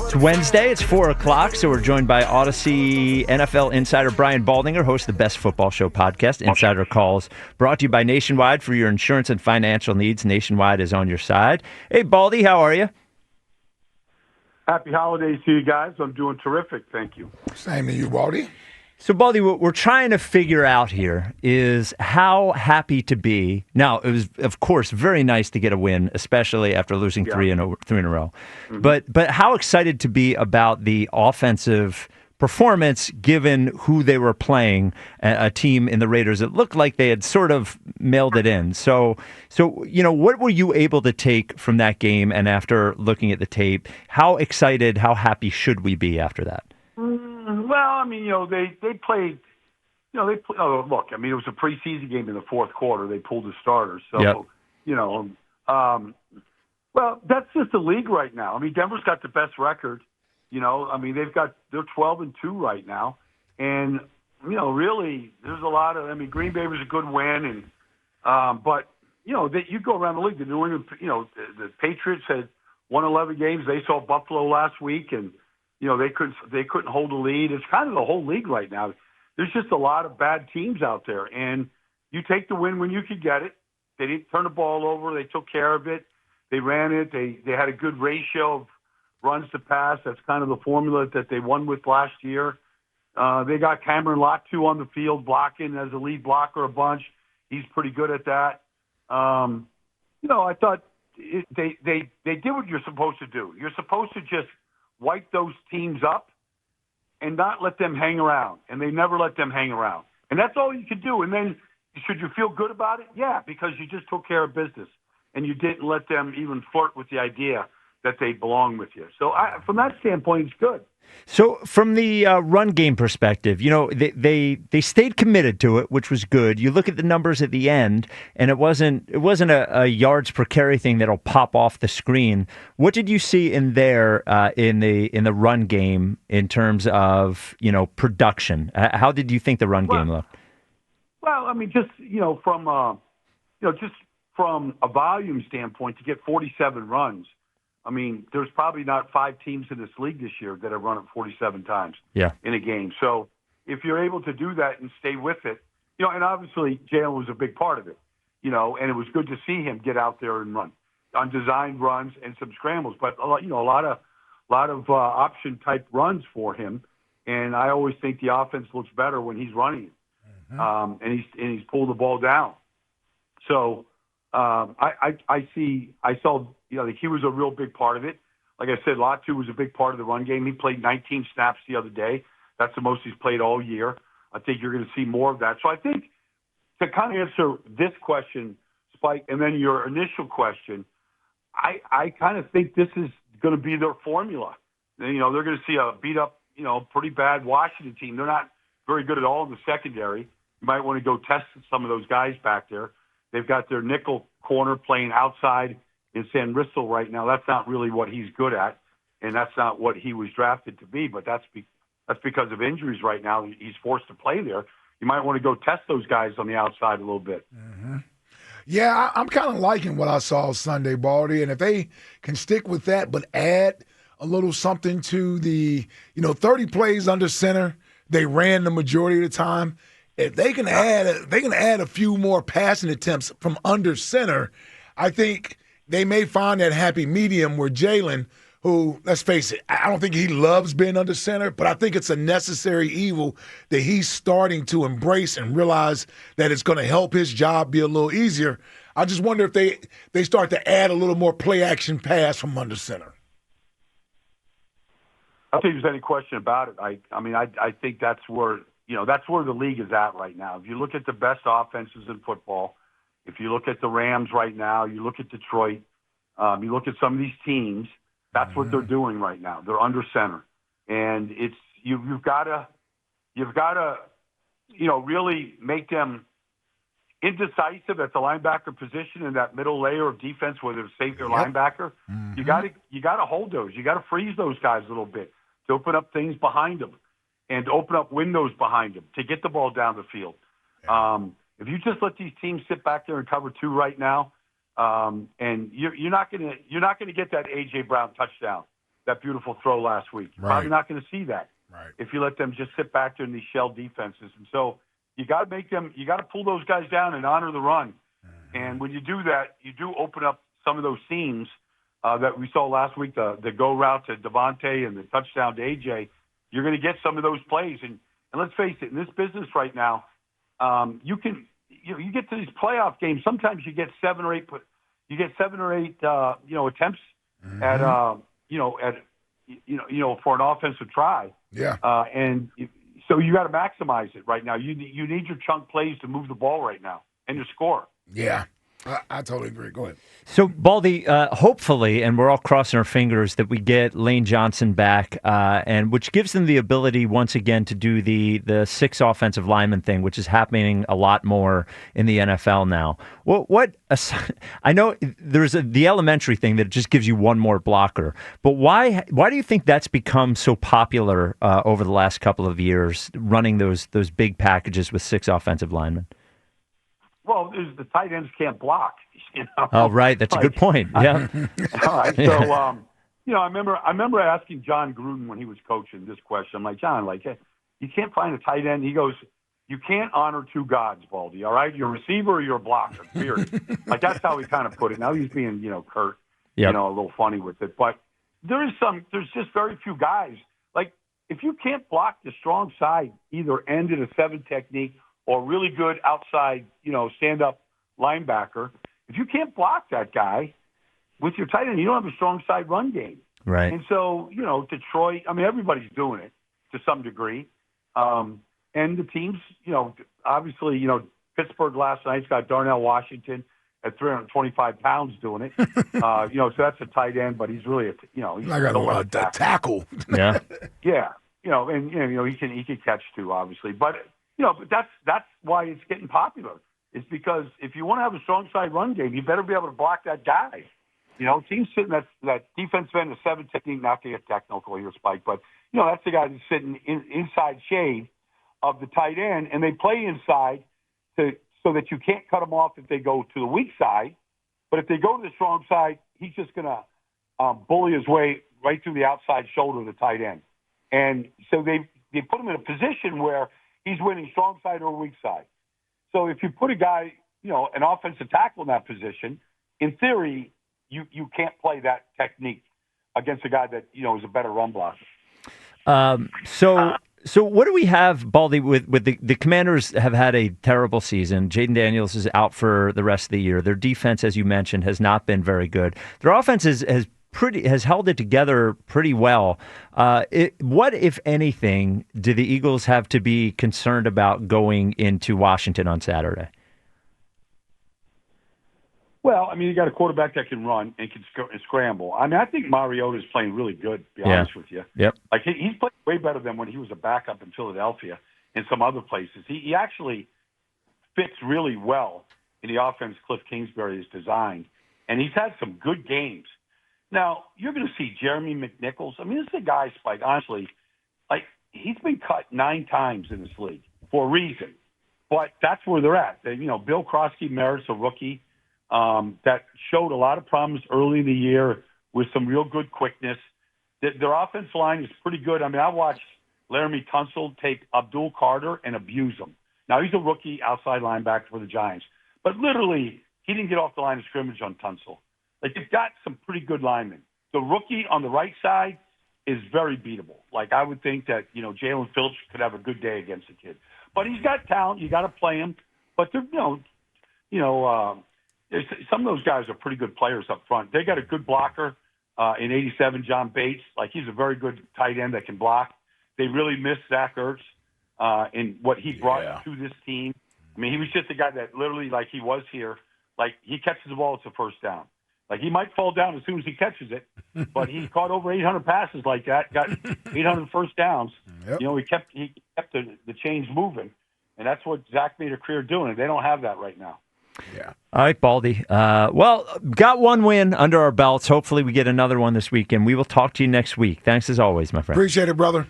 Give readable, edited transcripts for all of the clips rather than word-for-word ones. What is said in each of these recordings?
It's Wednesday. It's 4 o'clock, so we're joined by Odyssey NFL insider Brian Baldinger, host of the Best Football Show podcast, Insider Calls, brought to you by Nationwide for your insurance and financial needs. Nationwide is on your side. Hey, Baldy, how are you? Happy holidays to you guys. I'm doing terrific. Thank you. Same to you, Baldy. So, Baldy, what we're trying to figure out here is how happy to be. Now, it was, of course, very nice to get a win, especially after losing three in a row. Mm-hmm. But how excited to be about the offensive performance, given who they were playing, a team in the Raiders that looked like they had sort of mailed it in. So what were you able to take from that game? And after looking at the tape, how excited, how happy should we be after that? Well, I mean, they played, oh, look, I mean, it was a preseason game in the fourth quarter. They pulled the starters. So, yep. Well, that's just the league right now. I mean, Denver's got the best record. I mean, they're 12-2 right now. And, really, there's a lot of, Green Bay was a good win. And, but, you go around the league, the New England, the Patriots had won 11 games. They saw Buffalo last week, and, they couldn't hold a lead. It's kind of the whole league right now. There's just a lot of bad teams out there, and you take the win when you could get it. They didn't turn the ball over. They took care of it. They ran it. They had a good ratio of runs to pass. That's kind of the formula that they won with last year. They got Cameron Latu on the field blocking as a lead blocker a bunch. He's pretty good at that. I thought they did what you're supposed to do. You're supposed to just wipe those teams up and not let them hang around. And they never let them hang around. And that's all you could do. And then should you feel good about it? Yeah, because you just took care of business. And you didn't let them even flirt with the idea that they belong with you. So from that standpoint, it's good. So from the run game perspective, they stayed committed to it, which was good. You look at the numbers at the end, and it wasn't a yards per carry thing that'll pop off the screen. What did you see in there in the run game in terms of production? How did you think the run game looked? Well, I mean, just from a volume standpoint, to get 47 runs. I mean, there's probably not 5 teams in this league this year that have run it 47 times in a game. So if you're able to do that and stay with it, and obviously Jalen was a big part of it, and it was good to see him get out there and run on designed runs and some scrambles, but a lot of option type runs for him. And I always think the offense looks better when he's running it, and he's pulled the ball down. So. I saw, he was a real big part of it. Like I said, Latu was a big part of the run game. He played 19 snaps the other day. That's the most he's played all year. I think you're going to see more of that. So I think to kind of answer this question, Spike, and then your initial question, I kind of think this is going to be their formula. They're going to see a beat up, pretty bad Washington team. They're not very good at all in the secondary. You might want to go test some of those guys back there. They've got their nickel corner playing outside in San Rizzo right now. That's not really what he's good at, and that's not what he was drafted to be. But that's because of injuries right now. He's forced to play there. You might want to go test those guys on the outside a little bit. Mm-hmm. Yeah, I'm kind of liking what I saw Sunday, Baldy, and if they can stick with that but add a little something to the 30 plays under center, they ran the majority of the time. If they can add a few more passing attempts from under center, I think they may find that happy medium where Jalen, who, let's face it, I don't think he loves being under center, but I think it's a necessary evil that he's starting to embrace and realize that it's going to help his job be a little easier. I just wonder if they start to add a little more play action pass from under center. I don't think there's any question about it. I think that's where the league is at right now. If you look at the best offenses in football, if you look at the Rams right now, you look at Detroit, you look at some of these teams, that's what they're doing right now. They're under center. And it's you've got to really make them indecisive at the linebacker position in that middle layer of defense, whether it's safety or linebacker. Mm-hmm. You got to hold those. You got to freeze those guys a little bit to open up things behind them and to open up windows behind them to get the ball down the field. If you just let these teams sit back there and cover 2 right now, and you're not going to get that A.J. Brown touchdown that beautiful throw last week. You're probably not going to see that if you let them just sit back there in these shell defenses. And so you got to make them, you got to pull those guys down and honor the run. And when you do that, you do open up some of those seams that we saw last week, the go route to Devontae and the touchdown to AJ. You're going to get some of those plays. And let's face it, in this business right now, you get to these playoff games. Sometimes you get 7 or 8 attempts at for an offensive try. Yeah. So you got to maximize it right now. You need your chunk plays to move the ball right now and to score. Yeah. I totally agree. Go ahead. So, Baldy, hopefully, and we're all crossing our fingers that we get Lane Johnson back, and which gives them the ability once again to do the 6 offensive lineman thing, which is happening a lot more in the NFL now. I know there's the elementary thing that just gives you one more blocker, but why do you think that's become so popular over the last couple of years, running those big packages with 6 offensive linemen? Well, the tight ends can't block. Oh, right. That's a good point. Yeah. All right. So, I remember asking John Gruden when he was coaching this question. I'm like, John, you can't find a tight end. He goes, you can't honor 2 gods, Baldy. All right, you're a receiver or you're a blocker. Period. That's how he kind of put it. Now he's being, curt, a little funny with it. But there's just very few guys. Like if you can't block the strong side, either end in a 7 technique or really good outside, stand-up linebacker. If you can't block that guy with your tight end, you don't have a strong side run game. Right. And so, Detroit, everybody's doing it to some degree. And the teams, obviously, Pittsburgh last night's got Darnell Washington at 325 pounds doing it. So that's a tight end, but he's really he's like a tackle. Yeah. Yeah. And he can catch too, obviously. But but that's why it's getting popular. It's because if you want to have a strong side run game, you better be able to block that guy. Teams sitting that defensive end, the 7 technique, not to get technical here, Spike, but that's the guy that's sitting inside shade of the tight end, and they play inside so that you can't cut them off if they go to the weak side. But if they go to the strong side, he's just going to bully his way right through the outside shoulder of the tight end. And so they put him in a position where he's winning strong side or weak side. So if you put a guy, an offensive tackle in that position, in theory, you can't play that technique against a guy that, is a better run blocker. So what do we have, Baldy, with the Commanders have had a terrible season. Jaden Daniels is out for the rest of the year. Their defense, as you mentioned, has not been very good. Their offense has held it together pretty well. What, if anything, do the Eagles have to be concerned about going into Washington on Saturday? Well, you got a quarterback that can run and can scramble. I think Mariota's playing really good, to be honest with you. Yep. He's playing way better than when he was a backup in Philadelphia and some other places. He actually fits really well in the offense Cliff Kingsbury has designed, and he's had some good games. Now, you're going to see Jeremy McNichols. This is a guy, Spike, honestly, he's been cut 9 times in this league for a reason. But that's where they're at. Bill Krosky merits a rookie that showed a lot of promise early in the year with some real good quickness. Their offensive line is pretty good. I watched Laramie Tunsil take Abdul Carter and abuse him. Now, he's a rookie outside linebacker for the Giants. But literally, he didn't get off the line of scrimmage on Tunsil. They've got some pretty good linemen. The rookie on the right side is very beatable. I would think that, Jalen Phillips could have a good day against the kid. But he's got talent. You got to play him. But, some of those guys are pretty good players up front. They got a good blocker in 87, John Bates. He's a very good tight end that can block. They really miss Zach Ertz in what he brought to this team. He was just a guy that literally, he was here, he catches the ball, it's a first down. He might fall down as soon as he catches it, but he caught over 800 passes like that, got 800 first downs. Yep. He kept the chains moving, and that's what Zach made a career doing. They don't have that right now. Yeah. All right, Baldy. Got one win under our belts. Hopefully we get another one this weekend. We will talk to you next week. Thanks as always, my friend. Appreciate it, brother.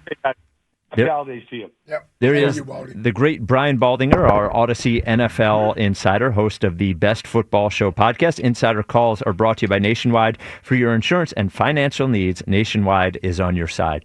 Happy holidays to you. Yep. There he is, the great Brian Baldinger, our Odyssey NFL insider, host of the Best Football Show podcast. Insider calls are brought to you by Nationwide. For your insurance and financial needs, Nationwide is on your side.